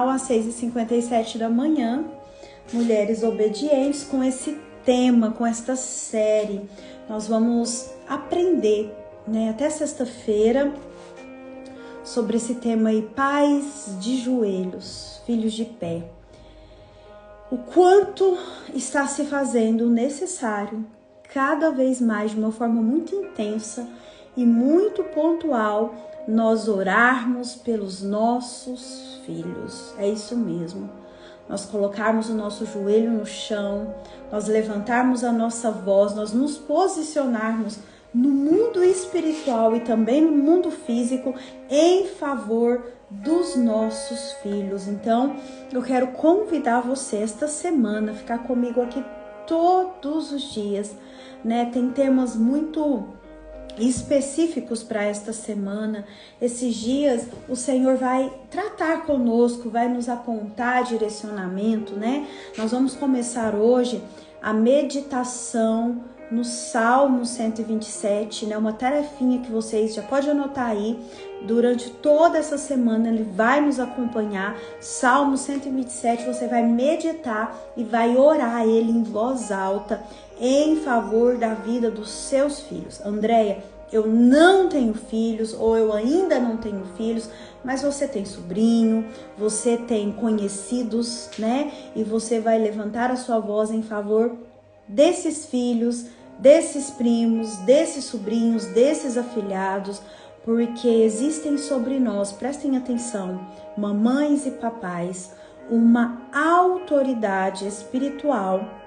canal às 6h57 da manhã, Mulheres Obedientes, com esse tema, com esta série. Nós vamos aprender, até sexta-feira, sobre esse tema aí, pais de joelhos, filhos de pé. O quanto está se fazendo necessário, cada vez mais, de uma forma muito intensa e muito pontual, nós orarmos pelos nossos filhos. É isso mesmo. Nós colocarmos o nosso joelho no chão, nós levantarmos a nossa voz, nós nos posicionarmos no mundo espiritual e também no mundo físico em favor dos nossos filhos. Então, eu quero convidar você esta semana a ficar comigo aqui todos os dias, Tem temas muito específicos para esta semana. Esses dias o Senhor vai tratar conosco, vai nos apontar direcionamento, Nós vamos começar hoje a meditação no Salmo 127, Uma tarefinha que vocês já podem anotar aí. Durante toda essa semana ele vai nos acompanhar. Salmo 127, você vai meditar e vai orar ele em voz alta em favor da vida dos seus filhos. Andréia, eu não tenho filhos, ou eu ainda não tenho filhos, mas você tem sobrinho, você tem conhecidos, E você vai levantar a sua voz em favor desses filhos, desses primos, desses sobrinhos, desses afilhados, porque existem sobre nós, prestem atenção, mamães e papais, uma autoridade espiritual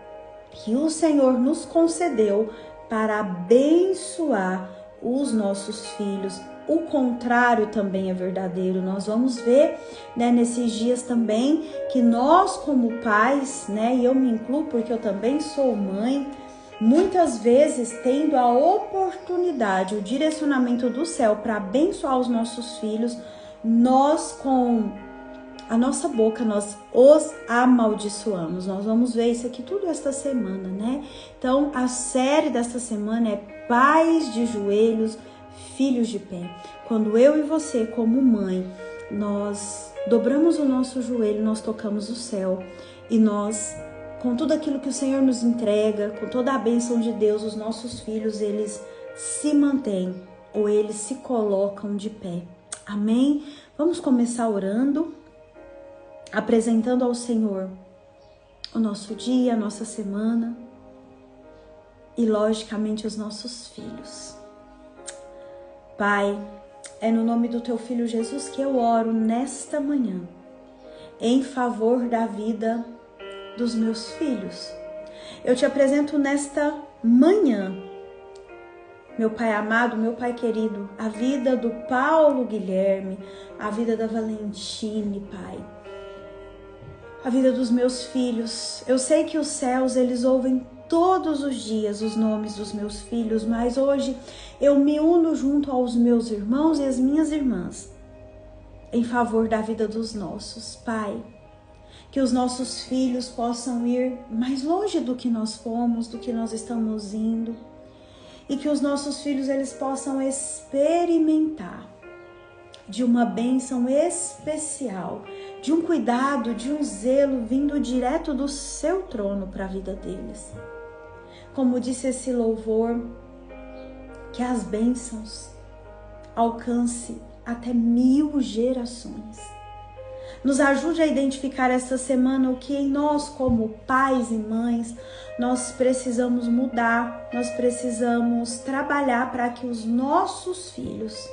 que o Senhor nos concedeu para abençoar os nossos filhos. O contrário também é verdadeiro. Nós vamos ver, nesses dias também, que nós como pais, e eu me incluo porque eu também sou mãe, muitas vezes tendo a oportunidade, o direcionamento do céu para abençoar os nossos filhos, nós com a nossa boca, nós os amaldiçoamos. Nós vamos ver isso aqui tudo esta semana, Então, a série desta semana é Pais de Joelhos, Filhos de Pé. Quando eu e você, como mãe, nós dobramos o nosso joelho, nós tocamos o céu e nós, com tudo aquilo que o Senhor nos entrega, com toda a bênção de Deus, os nossos filhos, eles se mantêm ou eles se colocam de pé. Amém? Vamos começar orando, apresentando ao Senhor o nosso dia, a nossa semana e, logicamente, os nossos filhos. Pai, é no nome do Teu Filho Jesus que eu oro nesta manhã, em favor da vida dos meus filhos. Eu te apresento nesta manhã, meu Pai amado, meu Pai querido, a vida do Paulo Guilherme, a vida da Valentine, Pai, a vida dos meus filhos. Eu sei que os céus, eles ouvem todos os dias os nomes dos meus filhos, mas hoje eu me uno junto aos meus irmãos e as minhas irmãs em favor da vida dos nossos. Pai, que os nossos filhos possam ir mais longe do que nós fomos, do que nós estamos indo, e que os nossos filhos eles possam experimentar de uma bênção especial, de um cuidado, de um zelo vindo direto do seu trono para a vida deles. Como disse esse louvor, que as bênçãos alcance até 1000 gerações. Nos ajude a identificar esta semana o que em nós, como pais e mães, nós precisamos mudar, nós precisamos trabalhar para que os nossos filhos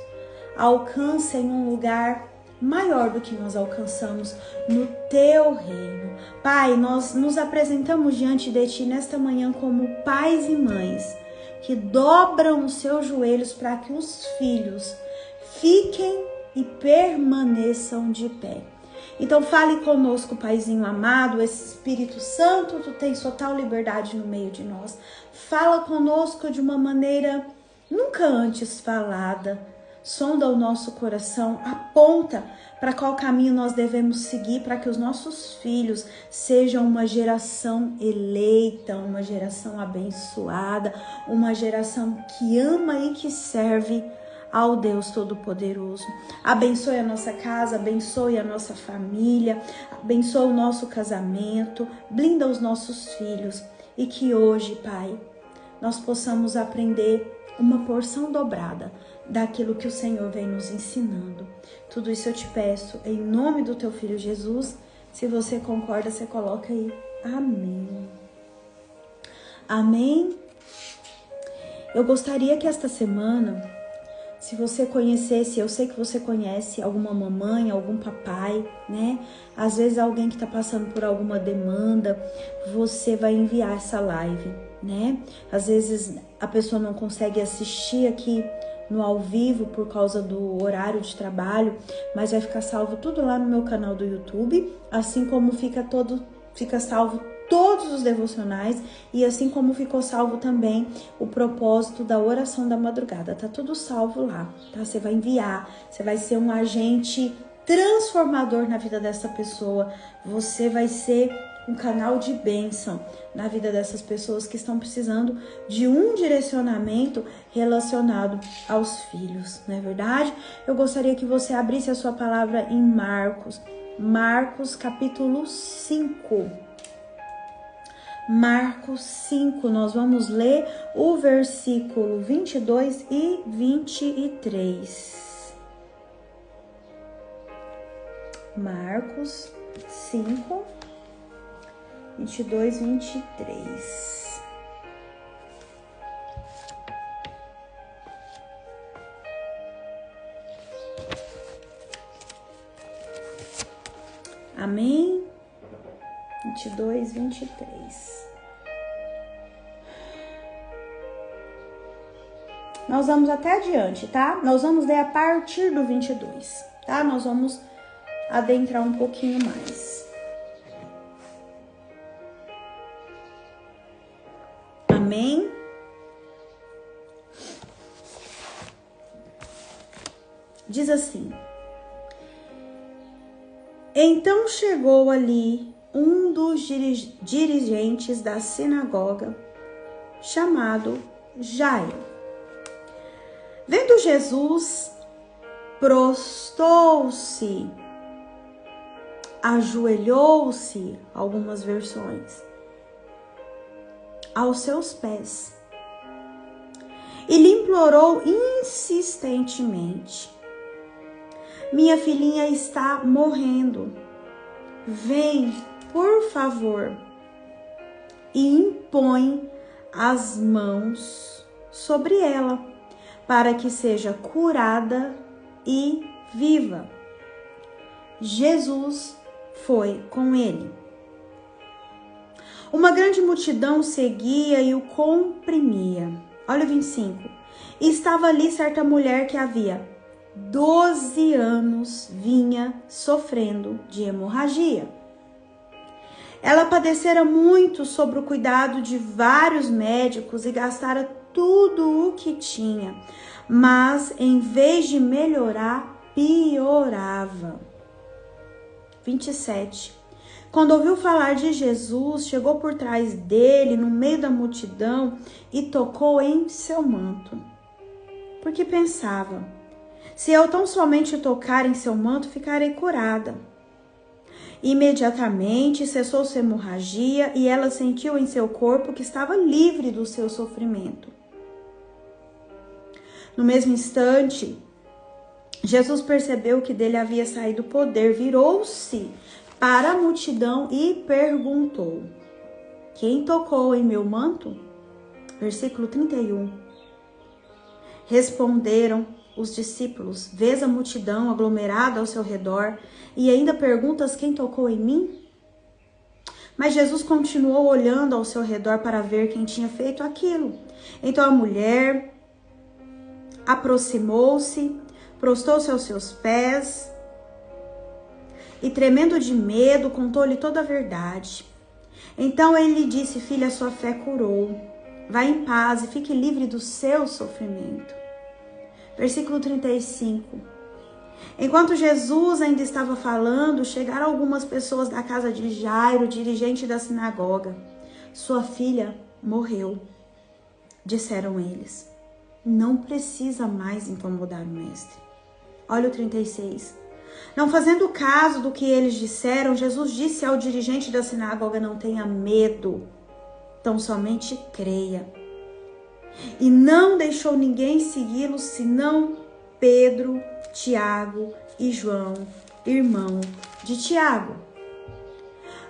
alcancem um lugar maior do que nós alcançamos no Teu reino. Pai, nós nos apresentamos diante de Ti nesta manhã como pais e mães que dobram os seus joelhos para que os filhos fiquem e permaneçam de pé. Então fale conosco, Paizinho amado, Espírito Santo, Tu tens total liberdade no meio de nós. Fala conosco de uma maneira nunca antes falada. Sonda o nosso coração, aponta para qual caminho nós devemos seguir para que os nossos filhos sejam uma geração eleita, uma geração abençoada, uma geração que ama e que serve ao Deus Todo-Poderoso. Abençoe a nossa casa, abençoe a nossa família, abençoe o nosso casamento, blinda os nossos filhos e que hoje, Pai, nós possamos aprender uma porção dobrada daquilo que o Senhor vem nos ensinando. Tudo isso eu te peço em nome do teu Filho Jesus. Se você concorda, você coloca aí. Amém. Amém. Eu gostaria que esta semana, se você conhecesse, eu sei que você conhece alguma mamãe, algum papai, né? Às vezes alguém que está passando por alguma demanda, você vai enviar essa live, né? Às vezes a pessoa não consegue assistir aqui no ao vivo por causa do horário de trabalho, mas vai ficar salvo tudo lá no meu canal do YouTube, assim como fica salvo todos os devocionais e assim como ficou salvo também o propósito da oração da madrugada. Tá tudo salvo lá, tá? Você vai enviar, você vai ser um agente transformador na vida dessa pessoa, você vai ser um canal de bênção na vida dessas pessoas que estão precisando de um direcionamento relacionado aos filhos, não é verdade? Eu gostaria que você abrisse a sua palavra em Marcos capítulo 5. Marcos 5, nós vamos ler o versículo 22 e 23. Marcos 5, 22 e 23. Amém? 22, 23. Nós vamos até adiante, tá? Nós vamos ler a partir do 22, tá? Nós vamos adentrar um pouquinho mais. Amém? Diz assim: então chegou ali um dos dirigentes da sinagoga, chamado Jairo. Vendo Jesus, prostou-se, ajoelhou-se, algumas versões, aos seus pés e lhe implorou insistentemente: minha filhinha está morrendo. Vem, por favor, e impõe as mãos sobre ela, para que seja curada e viva. Jesus foi com ele. Uma grande multidão seguia e o comprimia. Olha o 25. Estava ali certa mulher que havia 12 anos vinha sofrendo de hemorragia. Ela padecera muito sob o cuidado de vários médicos e gastara tudo o que tinha, mas em vez de melhorar, piorava. 27. Quando ouviu falar de Jesus, chegou por trás dele, no meio da multidão, e tocou em seu manto. Porque pensava: se eu tão somente tocar em seu manto, ficarei curada. Imediatamente cessou sua hemorragia e ela sentiu em seu corpo que estava livre do seu sofrimento. No mesmo instante, Jesus percebeu que dele havia saído poder, virou-se para a multidão e perguntou: quem tocou em meu manto? Versículo 31. Responderam os discípulos: vês a multidão aglomerada ao seu redor e ainda perguntas quem tocou em mim? Mas Jesus continuou olhando ao seu redor para ver quem tinha feito aquilo. Então a mulher aproximou-se, prostou-se aos seus pés e, tremendo de medo, contou-lhe toda a verdade. Então ele lhe disse: filha, sua fé curou. Vá em paz e fique livre do seu sofrimento. Versículo 35. Enquanto Jesus ainda estava falando, chegaram algumas pessoas da casa de Jairo, dirigente da sinagoga. Sua filha morreu, disseram eles. não precisa mais incomodar o mestre. Olha o 36. Não fazendo caso do que eles disseram, Jesus disse ao dirigente da sinagoga: não tenha medo, tão somente creia. E não deixou ninguém segui-lo, senão Pedro, Tiago e João, irmão de Tiago.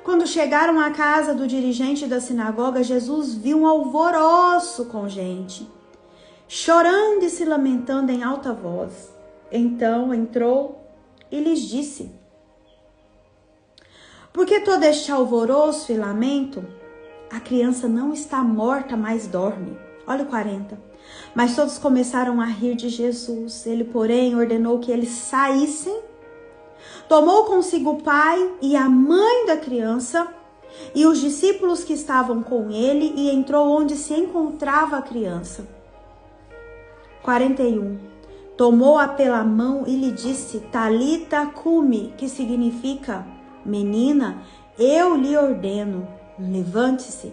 Quando chegaram à casa do dirigente da sinagoga, Jesus viu um alvoroço com gente, chorando e se lamentando em alta voz. Então entrou e lhes disse: por que todo este alvoroço e lamento? A criança não está morta, mas dorme. Olha o 40. Mas todos começaram a rir de Jesus. Ele, porém, ordenou que eles saíssem. Tomou consigo o pai e a mãe da criança e os discípulos que estavam com ele e entrou onde se encontrava a criança. 41. Tomou-a pela mão e lhe disse: Talita cumi, que significa: menina, eu lhe ordeno, levante-se.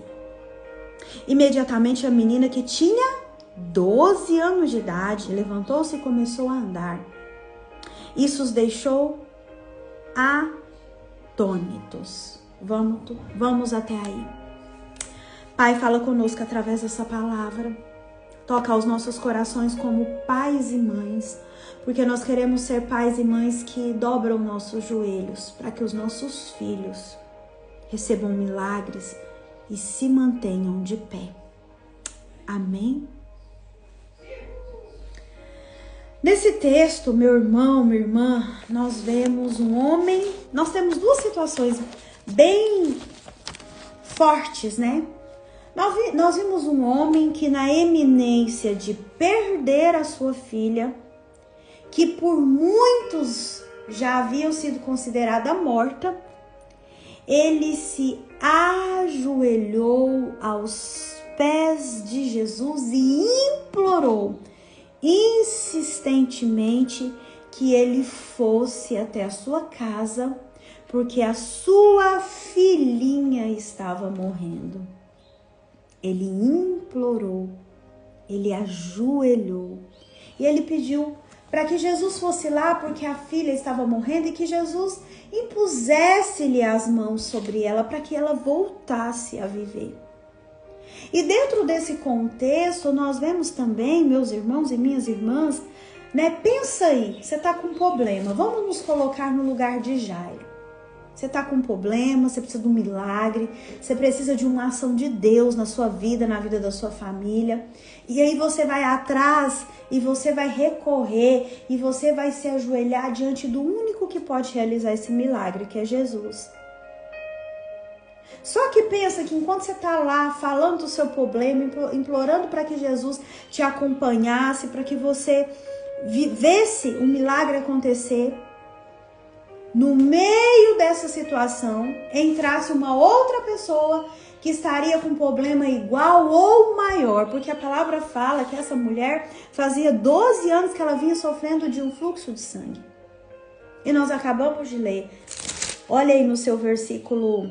Imediatamente a menina, que tinha 12 anos de idade, levantou-se e começou a andar. Isso os deixou atônitos. Vamos até aí. Pai, fala conosco através dessa palavra. Toca aos nossos corações como pais e mães, porque nós queremos ser pais e mães que dobram nossos joelhos para que os nossos filhos recebam milagres e se mantenham de pé. Amém? Nesse texto, meu irmão, minha irmã, nós vemos um homem, nós temos duas situações bem fortes, né? Nós vimos um homem que, na eminência de perder a sua filha, que por muitos já havia sido considerada morta, ele se ajoelhou aos pés de Jesus e implorou insistentemente que ele fosse até a sua casa, porque a sua filhinha estava morrendo. Ele implorou, ele ajoelhou e ele pediu para que Jesus fosse lá porque a filha estava morrendo e que Jesus impusesse-lhe as mãos sobre ela para que ela voltasse a viver. E dentro desse contexto, nós vemos também, meus irmãos e minhas irmãs, né? Pensa aí, você está com um problema, vamos nos colocar no lugar de Jairo. Você está com um problema, você precisa de um milagre, você precisa de uma ação de Deus na sua vida, na vida da sua família. E aí você vai atrás e você vai recorrer e você vai se ajoelhar diante do único que pode realizar esse milagre, que é Jesus. Só que pensa que enquanto você está lá falando do seu problema, implorando para que Jesus te acompanhasse, para que você vivesse o milagre acontecer, no meio dessa situação, entrasse uma outra pessoa que estaria com um problema igual ou maior, porque a palavra fala que essa mulher fazia 12 anos que ela vinha sofrendo de um fluxo de sangue. E nós acabamos de ler. Olha aí no seu versículo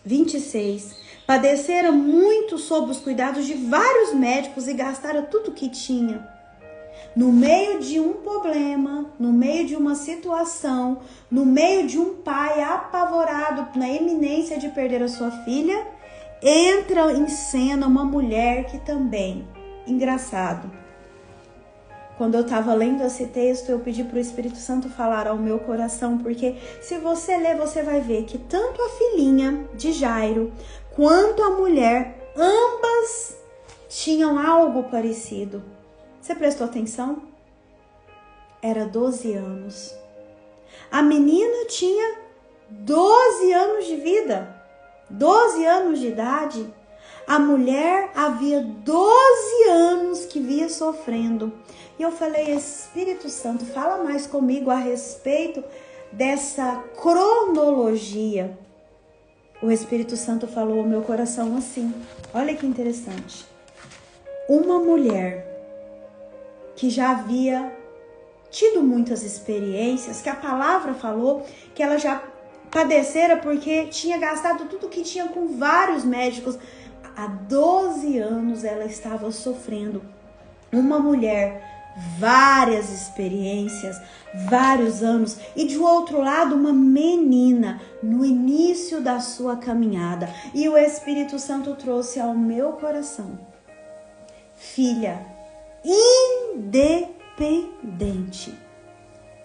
26. Padecera muito sob os cuidados de vários médicos e gastara tudo que tinha. No meio de um problema, no meio de uma situação, no meio de um pai apavorado na iminência de perder a sua filha, entra em cena uma mulher que também, engraçado, quando eu estava lendo esse texto, eu pedi para o Espírito Santo falar ao meu coração, porque se você ler, você vai ver que tanto a filhinha de Jairo, quanto a mulher, ambas tinham algo parecido. Você prestou atenção? Era 12 anos. A menina tinha 12 anos de vida, 12 anos de idade. A mulher havia 12 anos que vinha sofrendo. E eu falei, Espírito Santo, fala mais comigo a respeito dessa cronologia. O Espírito Santo falou ao meu coração assim, olha que interessante. Uma mulher que já havia tido muitas experiências, que a palavra falou que ela já padecera porque tinha gastado tudo que tinha com vários médicos. Há 12 anos ela estava sofrendo Uma mulher, várias experiências, vários anos, e de outro lado uma menina no início da sua caminhada. E o Espírito Santo trouxe ao meu coração: filha, independente.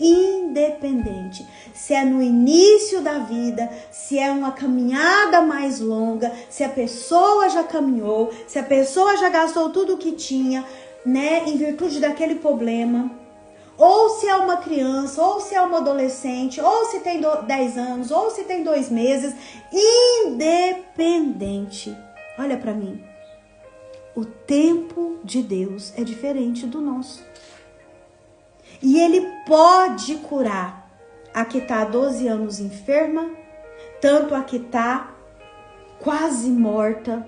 Independente. Se é no início da vida, se é uma caminhada mais longa, se a pessoa já caminhou, se a pessoa já gastou tudo o que tinha, né, em virtude daquele problema, ou se é uma criança, ou se é uma adolescente, ou se tem 10 anos, ou se tem 2 meses, independente. Olha para mim. O tempo de Deus é diferente do nosso. E Ele pode curar a que está há 12 anos enferma, tanto a que está quase morta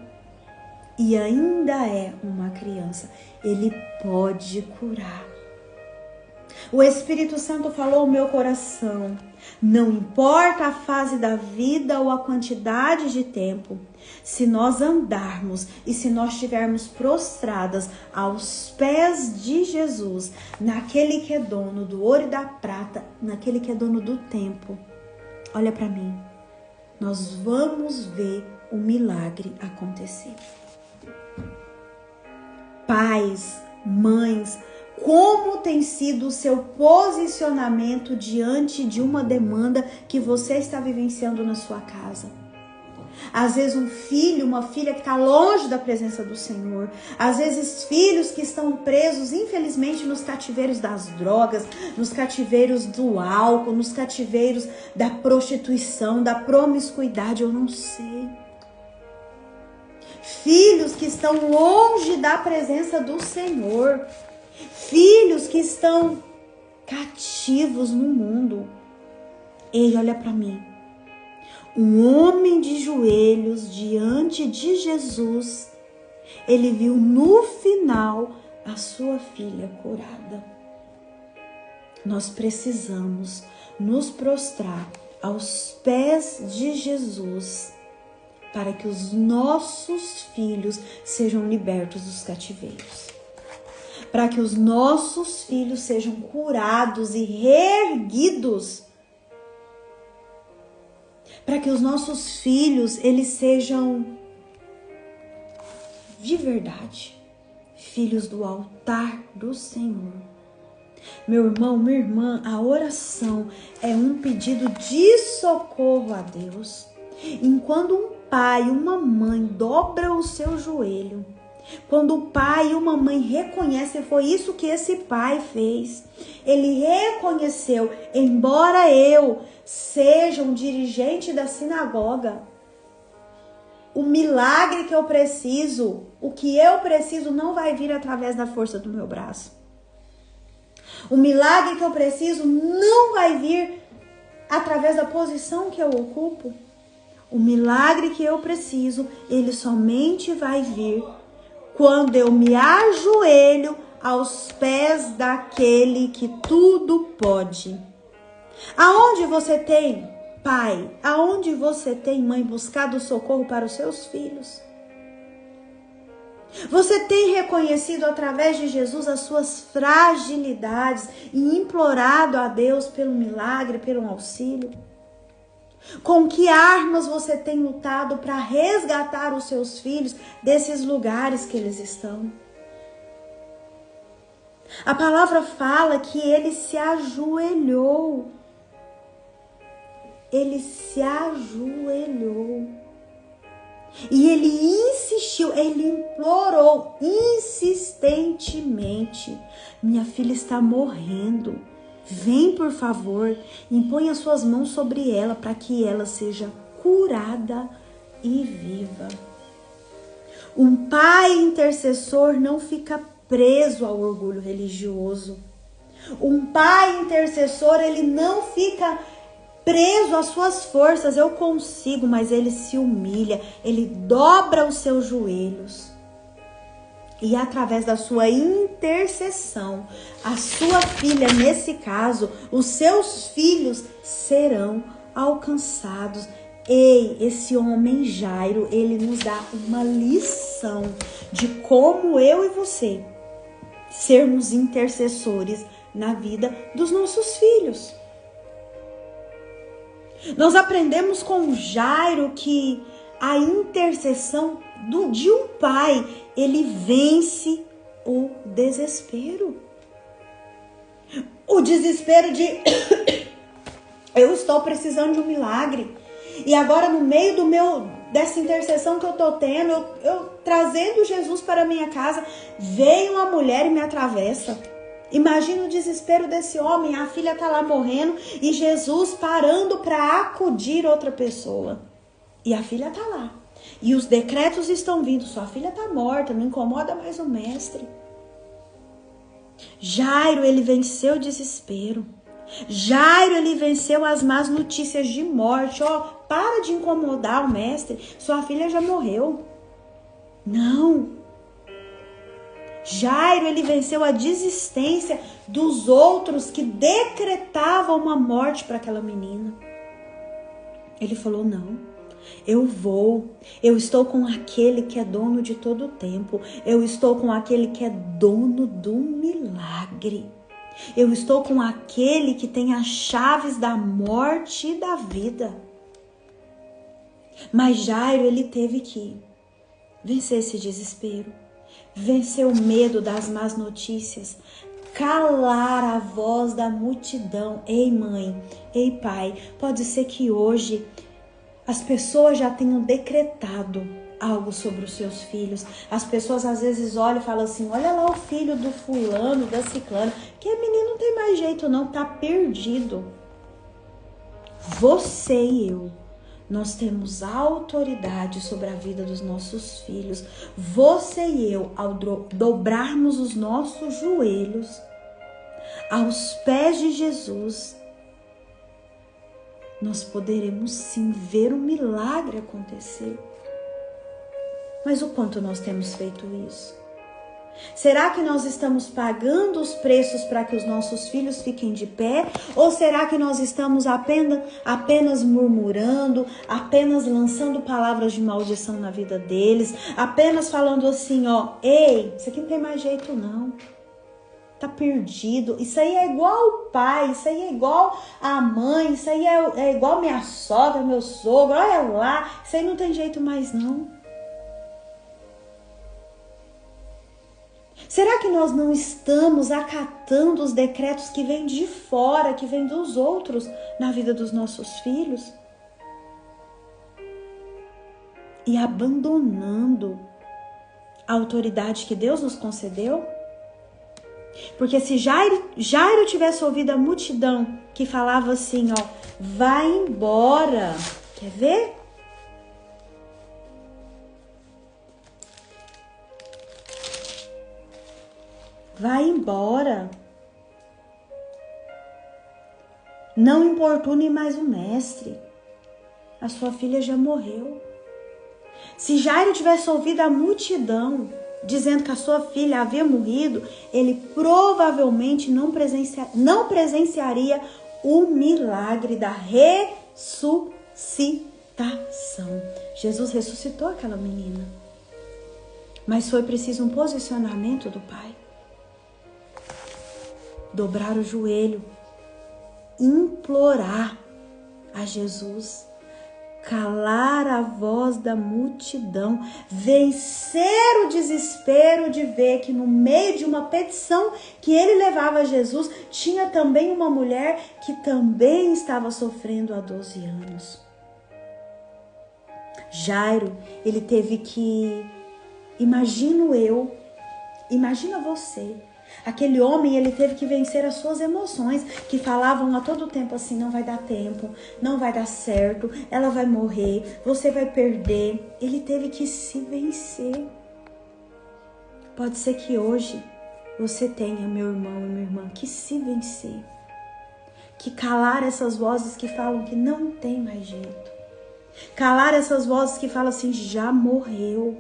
e ainda é uma criança. Ele pode curar. O Espírito Santo falou ao meu coração: não importa a fase da vida ou a quantidade de tempo, se nós andarmos e se nós estivermos prostradas aos pés de Jesus, naquele que é dono do ouro e da prata, naquele que é dono do tempo, olha para mim, nós vamos ver o milagre acontecer. Pais, mães, como tem sido o seu posicionamento diante de uma demanda que você está vivenciando na sua casa? Às vezes um filho, uma filha que está longe da presença do Senhor. Às vezes filhos que estão presos, infelizmente, nos cativeiros das drogas, nos cativeiros do álcool, nos cativeiros da prostituição, da promiscuidade, eu não sei. Filhos que estão longe da presença do Senhor. Filhos que estão cativos no mundo. Ei, olha para mim. Um homem de joelhos diante de Jesus, ele viu no final a sua filha curada. Nós precisamos nos prostrar aos pés de Jesus para que os nossos filhos sejam libertos dos cativeiros. Para que os nossos filhos sejam curados e reerguidos. Para que os nossos filhos, eles sejam de verdade filhos do altar do Senhor. Meu irmão, minha irmã, a oração é um pedido de socorro a Deus. Enquanto um pai e uma mãe dobram o seu joelho, quando o pai e uma mãe reconhecem, foi isso que esse pai fez. Ele reconheceu: embora eu seja um dirigente da sinagoga, o milagre que eu preciso, o que eu preciso não vai vir através da força do meu braço. O milagre que eu preciso não vai vir através da posição que eu ocupo. O milagre que eu preciso, ele somente vai vir quando eu me ajoelho aos pés daquele que tudo pode. Aonde você tem, pai, aonde você tem, mãe, buscado socorro para os seus filhos? Você tem reconhecido através de Jesus as suas fragilidades e implorado a Deus pelo milagre, pelo auxílio? Com que armas você tem lutado para resgatar os seus filhos desses lugares que eles estão? A palavra fala que ele se ajoelhou. Ele se ajoelhou. E ele insistiu, ele implorou insistentemente: minha filha está morrendo. Vem, por favor, impõe as suas mãos sobre ela para que ela seja curada e viva. Um pai intercessor não fica preso ao orgulho religioso. Um pai intercessor, ele não fica preso às suas forças. Eu consigo, mas ele se humilha, ele dobra os seus joelhos. E através da sua intercessão, a sua filha, nesse caso, os seus filhos serão alcançados. Ei, esse homem Jairo, ele nos dá uma lição de como eu e você sermos intercessores na vida dos nossos filhos. Nós aprendemos com Jairo que a intercessão de um pai, ele vence o desespero. O desespero de eu estou precisando de um milagre. E agora no meio dessa intercessão que eu estou tendo, eu trazendo Jesus para a minha casa, veio uma mulher e me atravessa. Imagina o desespero desse homem, a filha está lá morrendo e Jesus parando para acudir outra pessoa. E a filha está lá. E os decretos estão vindo, sua filha está morta, não incomoda mais o mestre. Jairo, ele venceu o desespero. Jairo, ele venceu as más notícias de morte. Para de incomodar o mestre, sua filha já morreu. Não. Jairo, ele venceu a desistência dos outros que decretavam uma morte para aquela menina. Ele falou, não, eu estou com aquele que é dono de todo o tempo, eu estou com aquele que é dono do milagre, eu estou com aquele que tem as chaves da morte e da vida. Mas Jairo, ele teve que vencer esse desespero, vencer o medo das más notícias, calar a voz da multidão. Ei mãe, ei pai, pode ser que hoje as pessoas já tenham decretado algo sobre os seus filhos. As pessoas às vezes olham e falam assim, olha lá o filho do fulano, da ciclana, que a menina não tem mais jeito não, tá perdido. Você e eu, nós temos autoridade sobre a vida dos nossos filhos. Você e eu, ao dobrarmos os nossos joelhos aos pés de Jesus, nós poderemos sim ver o milagre acontecer. Mas o quanto nós temos feito isso? Será que nós estamos pagando os preços para que os nossos filhos fiquem de pé? Ou será que nós estamos apenas murmurando, apenas lançando palavras de maldição na vida deles, apenas falando assim, ei, isso aqui não tem mais jeito não. Tá perdido, isso aí é igual o pai, isso aí é igual a mãe, isso aí é igual minha sogra, meu sogro, olha lá, isso aí não tem jeito mais não. Será que nós não estamos acatando os decretos que vêm de fora, que vêm dos outros na vida dos nossos filhos? E abandonando a autoridade que Deus nos concedeu? Porque se Jairo tivesse ouvido a multidão que falava assim, vai embora. Quer ver? Vai embora. Não importune mais o mestre. A sua filha já morreu. Se Jairo tivesse ouvido a multidão dizendo que a sua filha havia morrido, ele provavelmente não presenciaria o milagre da ressuscitação. Jesus ressuscitou aquela menina. Mas foi preciso um posicionamento do pai. Dobrar o joelho, implorar a Jesus, calar a voz da multidão, vencer o desespero de ver que no meio de uma petição que ele levava a Jesus, tinha também uma mulher que também estava sofrendo há 12 anos. Jairo, ele teve que, imagina você, aquele homem, ele teve que vencer as suas emoções, que falavam a todo tempo assim, não vai dar tempo, não vai dar certo, ela vai morrer, você vai perder. Ele teve que se vencer. Pode ser que hoje você tenha, meu irmão e minha irmã, que se vencer, que calar essas vozes que falam que não tem mais jeito, calar essas vozes que falam assim, já morreu,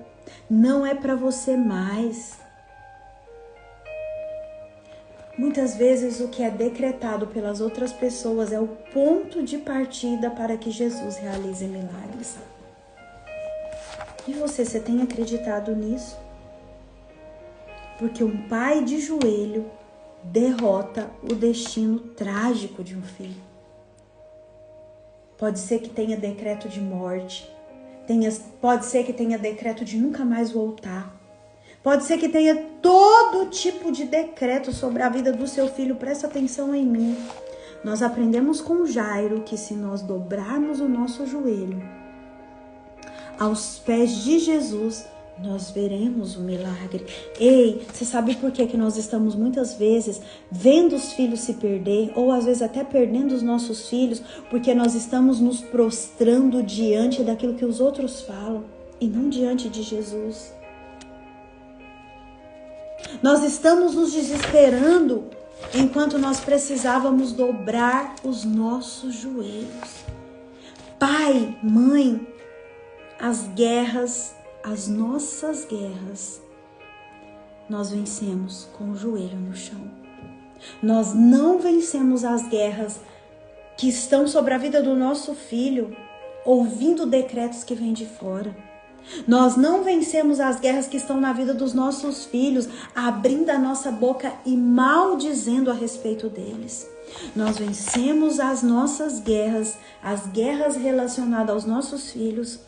não é para você mais. Muitas vezes o que é decretado pelas outras pessoas é o ponto de partida para que Jesus realize milagres. E você tem acreditado nisso? Porque um pai de joelho derrota o destino trágico de um filho. Pode ser que tenha decreto de morte, pode ser que tenha decreto de nunca mais voltar, pode ser que tenha todo tipo de decreto sobre a vida do seu filho. Presta atenção em mim. Nós aprendemos com Jairo que se nós dobrarmos o nosso joelho aos pés de Jesus, nós veremos o milagre. Ei, você sabe por que nós estamos muitas vezes vendo os filhos se perder, ou às vezes até perdendo os nossos filhos, porque nós estamos nos prostrando diante daquilo que os outros falam e não diante de Jesus. Nós estamos nos desesperando enquanto nós precisávamos dobrar os nossos joelhos. Pai, mãe, as nossas guerras, nós vencemos com o joelho no chão. Nós não vencemos as guerras que estão sobre a vida do nosso filho, ouvindo decretos que vêm de fora. Nós não vencemos as guerras que estão na vida dos nossos filhos, abrindo a nossa boca e maldizendo a respeito deles. Nós vencemos as nossas guerras, as guerras relacionadas aos nossos filhos,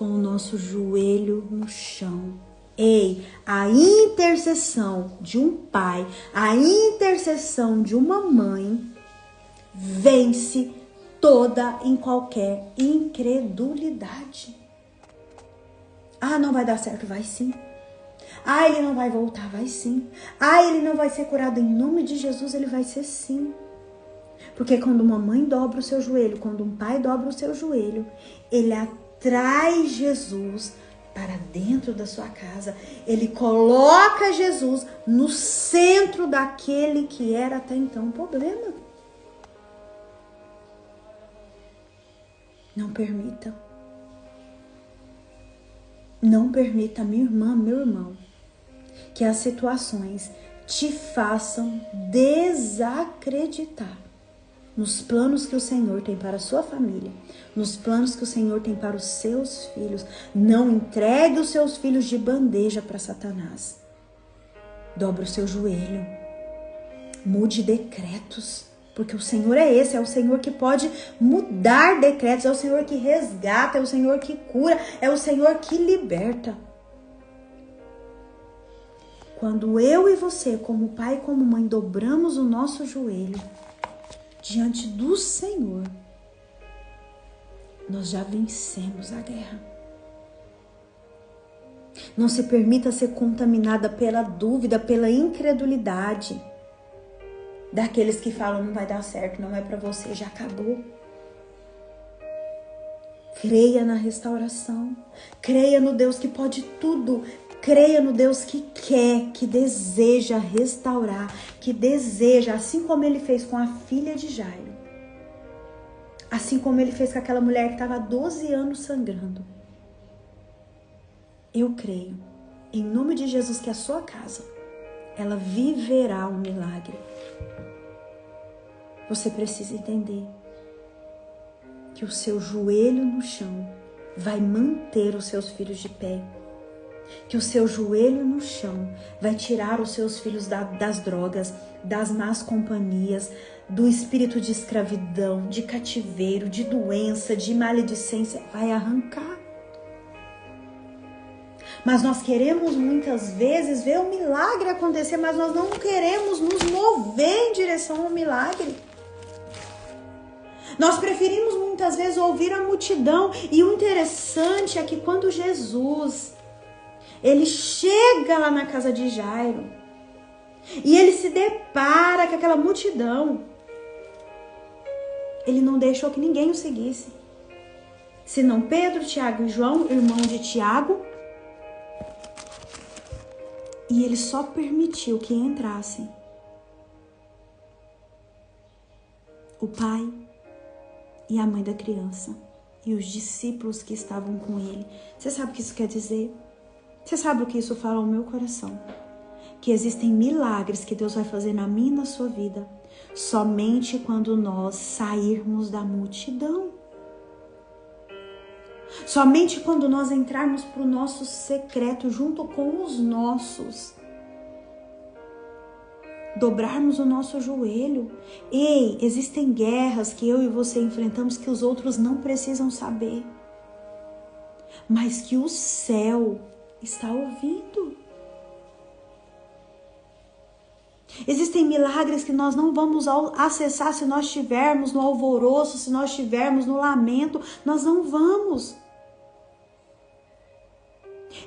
com o nosso joelho no chão. Ei, a intercessão de um pai, a intercessão de uma mãe vence toda e qualquer incredulidade. Ah, não vai dar certo? Vai sim. Ah, ele não vai voltar? Vai sim. Ah, ele não vai ser curado? Em nome de Jesus, ele vai ser sim. Porque quando uma mãe dobra o seu joelho, quando um pai dobra o seu joelho, ele traz Jesus para dentro da sua casa. Ele coloca Jesus no centro daquele que era até então um problema. Não permita. Não permita, minha irmã, meu irmão, que as situações te façam desacreditar nos planos que o Senhor tem para a sua família, nos planos que o Senhor tem para os seus filhos. Não entregue os seus filhos de bandeja para Satanás. Dobre o seu joelho. Mude decretos, porque o Senhor é esse, é o Senhor que pode mudar decretos, é o Senhor que resgata, é o Senhor que cura, é o Senhor que liberta. Quando eu e você, como pai e como mãe, dobramos o nosso joelho diante do Senhor, nós já vencemos a guerra. Não se permita ser contaminada pela dúvida, pela incredulidade daqueles que falam não vai dar certo, não é para você, já acabou. Creia na restauração, creia no Deus que pode tudo, creia no Deus que quer, que deseja restaurar, que deseja, assim como ele fez com a filha de Jairo, assim como ele fez com aquela mulher que estava há 12 anos sangrando. Eu creio, em nome de Jesus, que a sua casa, ela viverá um milagre. Você precisa entender que o seu joelho no chão vai manter os seus filhos de pé. Que o seu joelho no chão vai tirar os seus filhos das drogas, das más companhias, do espírito de escravidão, de cativeiro, de doença, de maledicência. Vai arrancar. Mas nós queremos muitas vezes ver o milagre acontecer, mas nós não queremos nos mover em direção ao milagre. Nós preferimos muitas vezes ouvir a multidão. E o interessante é que quando Jesus, ele chega lá na casa de Jairo e ele se depara com aquela multidão, ele não deixou que ninguém o seguisse, senão Pedro, Tiago e João, irmão de Tiago, e ele só permitiu que entrassem o pai e a mãe da criança e os discípulos que estavam com ele. Você sabe o que isso quer dizer? Você sabe o que isso fala ao meu coração? Que existem milagres que Deus vai fazer na minha e na sua vida somente quando nós sairmos da multidão. Somente quando nós entrarmos para o nosso secreto junto com os nossos. dobrarmos o nosso joelho. Ei, existem guerras que eu e você enfrentamos que os outros não precisam saber, mas que o céu está ouvindo. Existem milagres que nós não vamos acessar se nós estivermos no alvoroço, se nós estivermos no lamento, nós não vamos.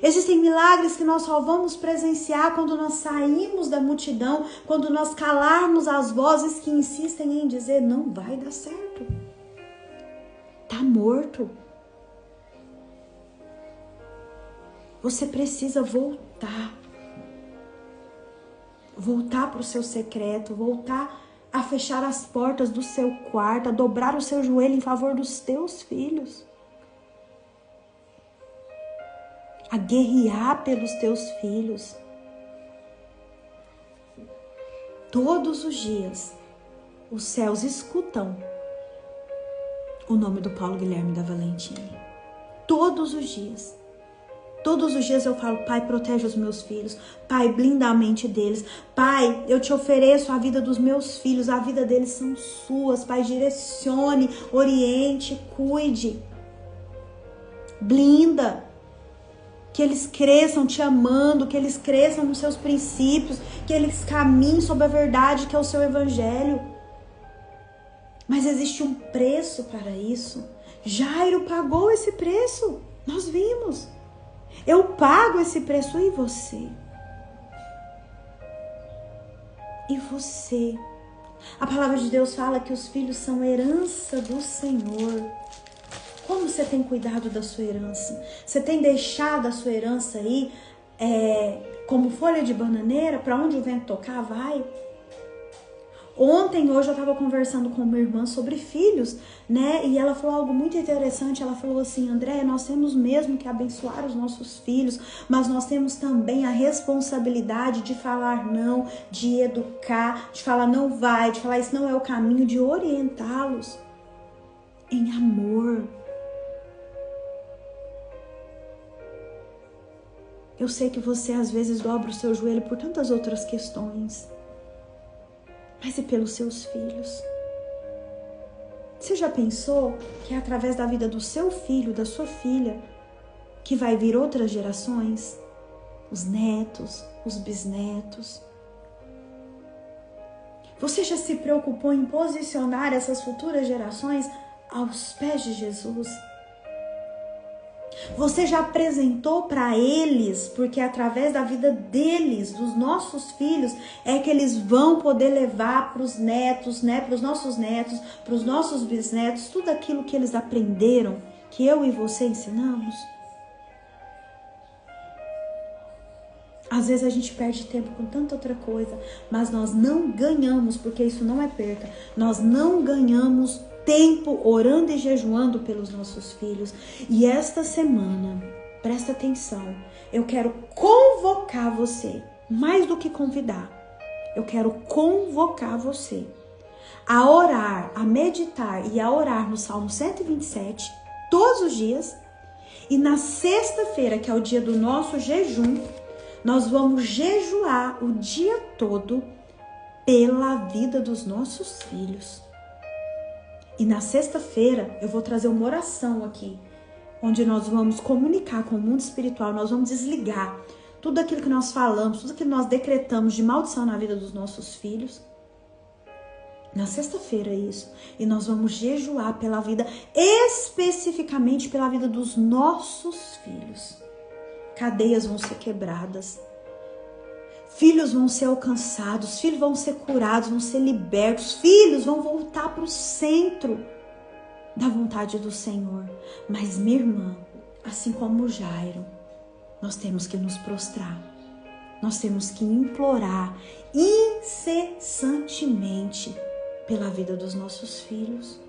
Existem milagres que nós só vamos presenciar quando nós saímos da multidão, quando nós calarmos as vozes que insistem em dizer não vai dar certo. Tá morto. Você precisa voltar. Voltar para o seu secreto, voltar a fechar as portas do seu quarto, a dobrar o seu joelho em favor dos teus filhos. A guerrear pelos teus filhos. Todos os dias, os céus escutam o nome do Paulo Guilherme da Valentini. Todos os dias. Todos os dias eu falo, Pai, protege os meus filhos. Pai, blinda a mente deles. Pai, eu te ofereço a vida dos meus filhos. A vida deles são suas. Pai, direcione, oriente, cuide. Blinda. Que eles cresçam te amando, que eles cresçam nos seus princípios, que eles caminhem sob a verdade que é o seu evangelho. Mas existe um preço para isso. Jairo pagou esse preço. Nós vimos. Eu pago esse preço. E você? E você? A palavra de Deus fala que os filhos são herança do Senhor. Como você tem cuidado da sua herança? Você tem deixado a sua herança aí como folha de bananeira? Para onde o vento tocar, vai? Hoje eu estava conversando com uma irmã sobre filhos, né? E ela falou algo muito interessante. Ela falou assim, André, nós temos mesmo que abençoar os nossos filhos, mas nós temos também a responsabilidade de falar não, de educar, de falar não vai, de falar isso não é o caminho, de orientá-los em amor. Eu sei que você às vezes dobra o seu joelho por tantas outras questões. Mas e pelos seus filhos? Você já pensou que é através da vida do seu filho, da sua filha, que vai vir outras gerações? Os netos, os bisnetos. Você já se preocupou em posicionar essas futuras gerações aos pés de Jesus? Você já apresentou para eles, porque através da vida deles, dos nossos filhos, é que eles vão poder levar para os netos, né, para os nossos netos, para os nossos bisnetos, tudo aquilo que eles aprenderam, que eu e você ensinamos? Às vezes a gente perde tempo com tanta outra coisa, mas nós não ganhamos, porque isso não é perca, nós não ganhamos tempo orando e jejuando pelos nossos filhos. E esta semana, presta atenção, eu quero convocar você, mais do que convidar, eu quero convocar você a orar, a meditar e a orar no Salmo 127 todos os dias. E na sexta-feira, que é o dia do nosso jejum, nós vamos jejuar o dia todo pela vida dos nossos filhos. E na sexta-feira eu vou trazer uma oração aqui, onde nós vamos comunicar com o mundo espiritual, nós vamos desligar tudo aquilo que nós falamos, tudo aquilo que nós decretamos de maldição na vida dos nossos filhos. Na sexta-feira é isso. E nós vamos jejuar pela vida, especificamente pela vida dos nossos filhos. Cadeias vão ser quebradas. Filhos vão ser alcançados, filhos vão ser curados, vão ser libertos, filhos vão voltar para o centro da vontade do Senhor. Mas, minha irmã, assim como Jairo, nós temos que nos prostrar, nós temos que implorar incessantemente pela vida dos nossos filhos.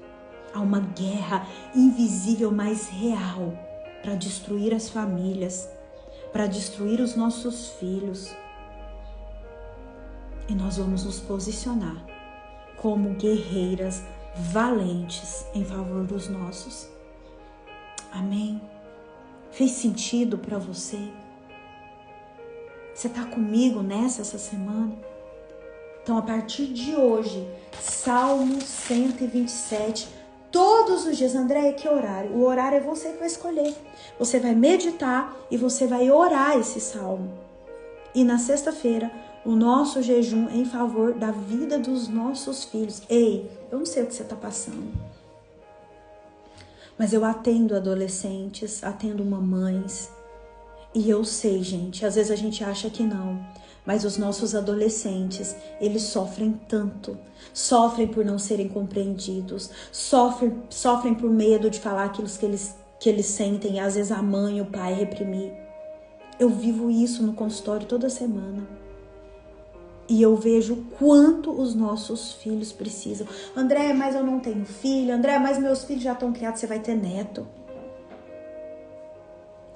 Há uma guerra invisível, mas real, para destruir as famílias, para destruir os nossos filhos. E nós vamos nos posicionar como guerreiras valentes em favor dos nossos. Amém? Fez sentido para você? Você está comigo essa semana? Então, a partir de hoje, Salmo 127, todos os dias. André, que horário? O horário é você que vai escolher. Você vai meditar e você vai orar esse salmo. E na sexta-feira, o nosso jejum em favor da vida dos nossos filhos. Ei, eu não sei o que você está passando, mas eu atendo adolescentes, atendo mamães. E eu sei, gente, às vezes a gente acha que não, mas os nossos adolescentes, eles sofrem tanto. Sofrem por não serem compreendidos, sofrem por medo de falar aquilo que eles sentem, e às vezes a mãe, o pai reprimir. Eu vivo isso no consultório toda semana. E eu vejo o quanto os nossos filhos precisam. André, mas eu não tenho filho. André, mas meus filhos já estão criados, você vai ter neto.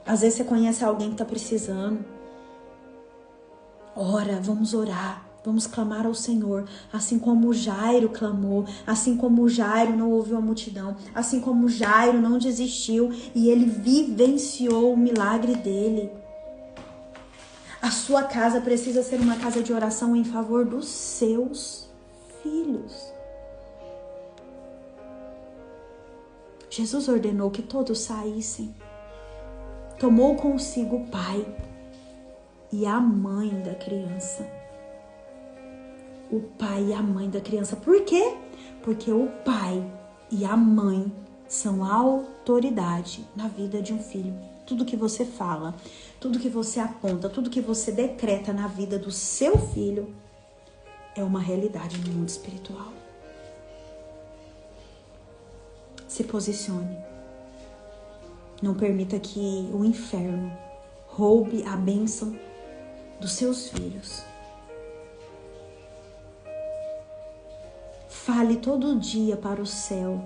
Às vezes você conhece alguém que está precisando. Ora, vamos orar. Vamos clamar ao Senhor, assim como Jairo clamou, assim como Jairo não ouviu a multidão, assim como Jairo não desistiu e ele vivenciou o milagre dele. A sua casa precisa ser uma casa de oração em favor dos seus filhos. Jesus ordenou que todos saíssem. Tomou consigo o pai e a mãe da criança. O pai e a mãe da criança. Por quê? Porque o pai e a mãe são a autoridade na vida de um filho. Tudo que você fala, tudo que você aponta, tudo que você decreta na vida do seu filho é uma realidade no mundo espiritual. Se posicione. Não permita que o inferno roube a bênção dos seus filhos. Fale todo dia para o céu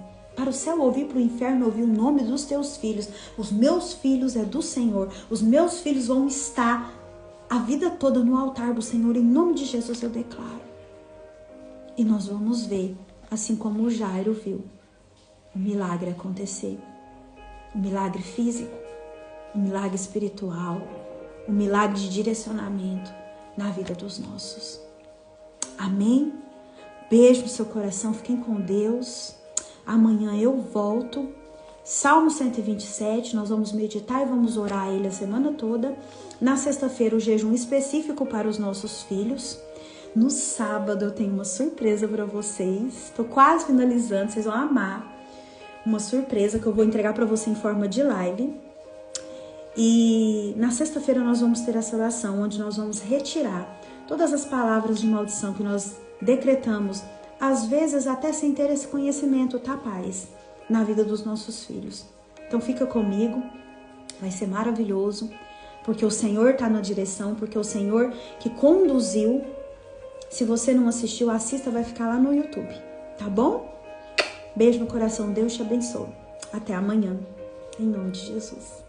ouvir, para o inferno ouvir o nome dos teus filhos. Os meus filhos é do Senhor. Os meus filhos vão estar a vida toda no altar do Senhor. Em nome de Jesus eu declaro. E nós vamos ver, assim como o Jairo viu, o milagre acontecer. O milagre físico, o milagre espiritual, o milagre de direcionamento na vida dos nossos. Amém? Beijo no seu coração, fiquem com Deus. Amanhã eu volto. Salmo 127, nós vamos meditar e vamos orar ele a semana toda. Na sexta-feira, o jejum específico para os nossos filhos. No sábado, eu tenho uma surpresa para vocês. Estou quase finalizando, vocês vão amar. Uma surpresa que eu vou entregar para você em forma de live. E na sexta-feira nós vamos ter essa oração, onde nós vamos retirar todas as palavras de maldição que nós decretamos, às vezes até sem ter esse conhecimento, tá, pais? Na vida dos nossos filhos. Então fica comigo, vai ser maravilhoso, porque o Senhor tá na direção, porque o Senhor que conduziu. Se você não assistiu, assista, vai ficar lá no YouTube, tá bom? Beijo no coração, Deus te abençoe. Até amanhã, em nome de Jesus.